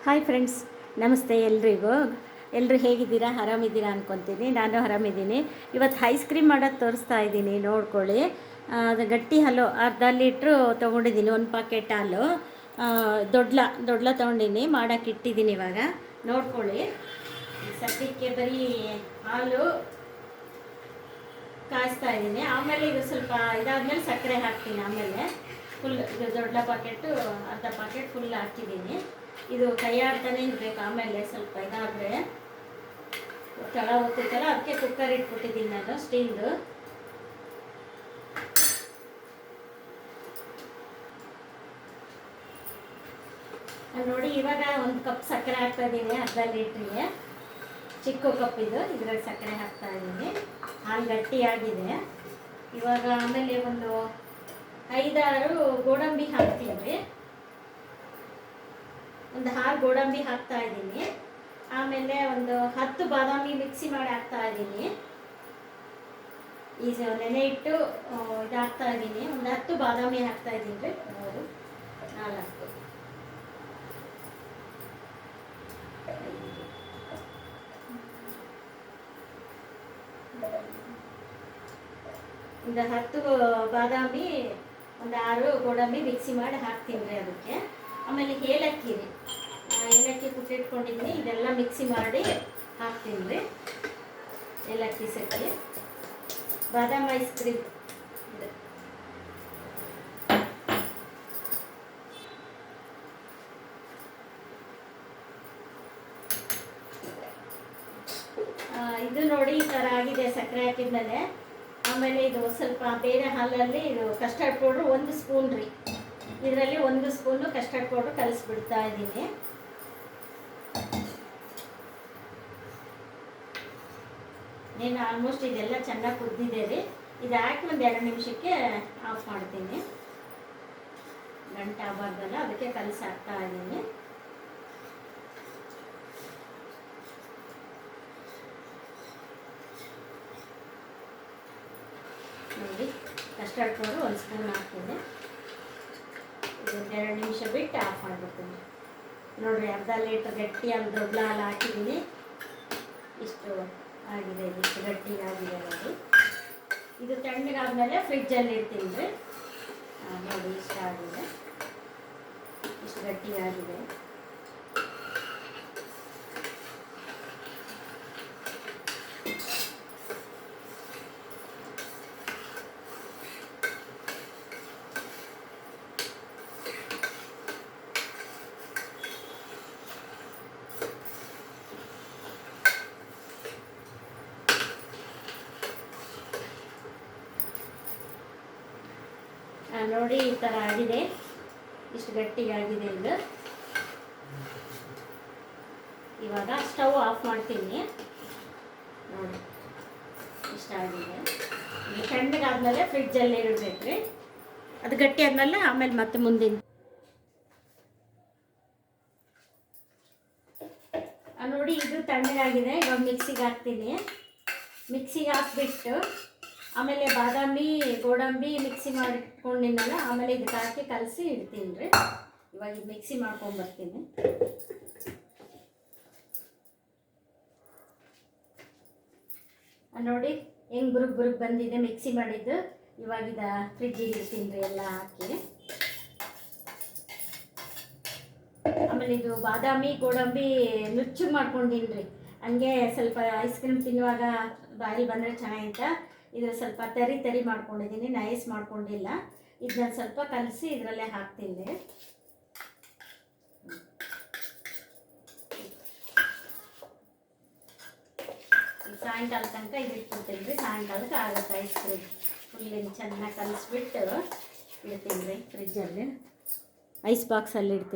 Hi friends, ನಮಸ್ತೆ ಎಲ್ರಿಗೂ. ಎಲ್ಲರೂ ಹೇಗಿದ್ದೀರಾ? ಆರಾಮಿದ್ದೀರಾ ಅಂದ್ಕೊತೀನಿ. ನಾನು ಆರಾಮಿದ್ದೀನಿ. ಇವತ್ತು ಐಸ್ ಕ್ರೀಮ್ ಮಾಡೋದು ತೋರಿಸ್ತಾ ಇದ್ದೀನಿ, ನೋಡ್ಕೊಳ್ಳಿ. ಅದು ಗಟ್ಟಿ ಹಾಲು ಅರ್ಧ ಲೀಟ್ರು ತೊಗೊಂಡಿದ್ದೀನಿ, ಒಂದು ಪಾಕೆಟ್ ಹಾಲು. ದೊಡ್ಡ ತೊಗೊಂಡಿನಿ, ಮಾಡೋಕ್ಕೆ ಇಟ್ಟಿದ್ದೀನಿ. ಇವಾಗ ನೋಡ್ಕೊಳ್ಳಿ. ಸದ್ಯಕ್ಕೆ ಬರೀ ಹಾಲು ಕಾಯಿಸ್ತಾ ಇದ್ದೀನಿ. ಆಮೇಲೆ ಇದು ಸ್ವಲ್ಪ ಇದಾದ್ಮೇಲೆ ಸಕ್ಕರೆ ಹಾಕ್ತೀನಿ. ಆಮೇಲೆ ಫುಲ್ ಇದು ದೊಡ್ಡ ಪಾಕೆಟು ಅರ್ಧ ಪಾಕೆಟ್ ಫುಲ್ ಹಾಕಿದ್ದೀನಿ. ಇದು ಕೈಯಾಡ್ತಾನೆ ಇರಬೇಕು. ಆಮೇಲೆ ಸ್ವಲ್ಪ ಇದಾದರೆ ತಳ ಹೊತ್ತೈತಲ್ಲ, ಅದಕ್ಕೆ ಕುಕ್ಕರ್ ಇಟ್ಬಿಟ್ಟಿದ್ದೀನಿ ನಾನು, ಸ್ಟೀಲ್ದು. ನೋಡಿ, ಇವಾಗ ಒಂದು ಕಪ್ ಸಕ್ಕರೆ ಹಾಕ್ತಾ ಇದ್ದೀನಿ, ಅರ್ಧ ಲೀಟ್ರಿಗೆ. ಚಿಕ್ಕ ಕಪ್ ಇದು, ಇದ್ರಲ್ಲಿ ಸಕ್ಕರೆ ಹಾಕ್ತಾ ಇದ್ದೀನಿ. ಹಾಲು ಗಟ್ಟಿಯಾಗಿದೆ. ಇವಾಗ ಆಮೇಲೆ ಒಂದು 5-6 ಗೋಡಂಬಿ ಹಾಕ್ತೀನಿ. ಒಂದು 6 ಗೋಡಂಬಿ ಹಾಕ್ತಾ ಇದ್ದೀನಿ. ಆಮೇಲೆ ಒಂದು 10 ಬಾದಾಮಿ ಮಿಕ್ಸಿ ಮಾಡಿ ಹಾಕ್ತಾ ಇದ್ದೀನಿ. ಈಗ ನೆನೆ ಇಟ್ಟು ಇದು ಹಾಕ್ತಾ ಇದ್ದೀನಿ. ಒಂದು 10 ಬಾದಾಮಿ ಹಾಕ್ತಾ ಇದ್ದೀನಿ. 3, 4, 10 ಬಾದಾಮಿ, ಒಂದು 6 ಗೋಡಂಬಿ ಮಿಕ್ಸಿ ಮಾಡಿ ಹಾಕ್ತೀನಿ ಅದಕ್ಕೆ. ಆಮೇಲೆ ಏಲಕ್ಕಿ ಕುಟ್ಟಿಟ್ಕೊಂಡಿದ್ದೀನಿ, ಇದೆಲ್ಲ ಮಿಕ್ಸಿ ಮಾಡಿ ಹಾಕ್ತೀನಿ ರೀ. ಏಲಕ್ಕಿ ಸಕ್ಕರೆ, ಬಾದಾಮ್ ಐಸ್ ಕ್ರೀಮ್ ಇದು. ಇದು ನೋಡಿ, ಈ ಥರ ಆಗಿದೆ ಸಕ್ಕರೆ ಹಾಕಿದ್ಮೇಲೆ. ಆಮೇಲೆ ಇದು ಸ್ವಲ್ಪ ಬೇರೆ ಹಾಲಲ್ಲಿ ಇದು ಕಸ್ಟರ್ಡ್ ಪೌಡ್ರು 1 ಸ್ಪೂನ್ ರೀ. ಇದರಲ್ಲಿ 1 ಸ್ಪೂನು ಕಸ್ಟರ್ಡ್ ಪೌಡ್ರು ಕಲಿಸ್ಬಿಡ್ತಾ ಇದ್ದೀನಿ. నేను ಆಲ್ಮೋಸ್ಟ್ ಇದೆಲ್ಲ ಚೆನ್ನಾಗಿ ಕುದ್ದಿದೆ ರೀ. ಇದು ಹಾಕಿ ಒಂದು 2 ನಿಮಿಷಕ್ಕೆ ಆಫ್ ಮಾಡ್ತೀನಿ. ಗಂಟೆ ಆಗಬಾರ್ದಲ್ಲ, ಅದಕ್ಕೆ ಕಲಸಿ ಹಾಕ್ತಾ ಇದ್ದೀನಿ. ನೋಡಿ, ಕಸ್ಟರ್ಡ್ ಪೌಡ್ರು 1 ಸ್ಪೂನ್ ಹಾಕ್ತೀನಿ. ಇದೊಂದು 2 ನಿಮಿಷ ಬಿಟ್ಟು ಆಫ್ ಮಾಡಿಬಿಡ್ತೀನಿ. ನೋಡಿರಿ, ಅರ್ಧ ಲೀಟ್ರ್ ಗಟ್ಟಿ ದೊಡ್ಡ ಹಾಲು ಹಾಕಿದ್ದೀನಿ. ಇಷ್ಟು ಆಗಿದೆ, ಇಷ್ಟು ಗಟ್ಟಿಯಾಗಿದೆ ನೋಡಿ. ಇದು ತಣ್ಣಗಾದ್ಮೇಲೆ ಫ್ರಿಜ್ಜಲ್ಲಿ ಇಡ್ತೀನಿ ರೀ. ನೋಡಿ, ಇಷ್ಟ ಆಗಿದೆ, ಇಷ್ಟು ಗಟ್ಟಿಯಾಗಿದೆ. ನೋಡಿ, ಈ ಥರ ಆಗಿದೆ, ಇಷ್ಟು ಗಟ್ಟಿಯಾಗಿದೆ ಇದು. ಇವಾಗ ಸ್ಟವ್ ಆಫ್ ಮಾಡ್ತೀನಿ. ನೋಡಿ, ಇಷ್ಟ ಆಗಿದೆ. ತಣ್ಣಗಾದ್ಮೇಲೆ ಫ್ರಿಜ್ಜಲ್ಲಿ ಇಡಬೇಕು ರೀ. ಅದು ಗಟ್ಟಿ ಆದಮೇಲೆ ಆಮೇಲೆ ಮತ್ತೆ ಮುಂದಿನ ನೋಡಿ, ಇದು ತಣ್ಣಗಾಗಿದೆ. ಇವಾಗ ಮಿಕ್ಸಿಗೆ ಹಾಕ್ತೀನಿ. ಮಿಕ್ಸಿಗೆ ಹಾಕ್ಬಿಟ್ಟು ಆಮೇಲೆ ಬಾದಾಮಿ ಗೋಡಂಬಿ ಮಿಕ್ಸಿ ಮಾಡಿಟ್ಕೊಂಡಿದ್ದಲ್ಲ, ಆಮೇಲೆ ಇದಕ್ಕೆ ಹಾಕಿ ಕಲಸಿ ಇಡ್ತೀನಿ ರೀ. ಇವಾಗ ಇದು ಮಿಕ್ಸಿ ಮಾಡ್ಕೊಂಬರ್ತೀನಿ. ನೋಡಿ, ಹೆಂಗೆ ಬುರುಗ್ ಬಂದಿದೆ ಮಿಕ್ಸಿ ಮಾಡಿದ್ದು. ಇವಾಗ ಇದು ಫ್ರಿಜ್ಜಿಗೆ ಇಡ್ತೀನಿ ರೀ, ಎಲ್ಲ ಹಾಕಿ. ಆಮೇಲೆ ಇದು ಬಾದಾಮಿ ಗೋಡಂಬಿ ನುಚ್ಚು ಮಾಡ್ಕೊಂಡಿನಿ ರೀ. ಹಂಗೆ ಸ್ವಲ್ಪ ಐಸ್ ಕ್ರೀಮ್ ತಿನ್ನುವಾಗ ಬಾಯಿ ಬಂದರೆ ಚೆನ್ನಾಗಿಂತ ಇದು ಸ್ವಲ್ಪ ತರಿ ಮಾಡ್ಕೊಂಡಿದ್ದೀನಿ, ನೈಸ್ ಮಾಡ್ಕೊಂಡಿಲ್ಲ. ಇದನ್ನ ಸ್ವಲ್ಪ ಕಲಸಿ ಇದರಲ್ಲೇ ಹಾಕ್ತೀನಿ. ಸಾಯಂಕಾಲ ತನಕ ಇದು ಇಟ್ಬಿಡ್ತೀನಿ ರೀ. ಸಾಯಂಕಾಲಕ್ಕೆ ಆಗುತ್ತೆ ಐಸ್ ಕ್ರೀಮ್. ಫುಲ್ ಚೆನ್ನಾಗಿ ಕಲಿಸ್ಬಿಟ್ಟು ಇಡ್ತೀನಿ ರೀ ಫ್ರಿಜ್ಜಲ್ಲಿ, ಐಸ್ ಬಾಕ್ಸಲ್ಲಿ ಇಡ್ತೀನಿ.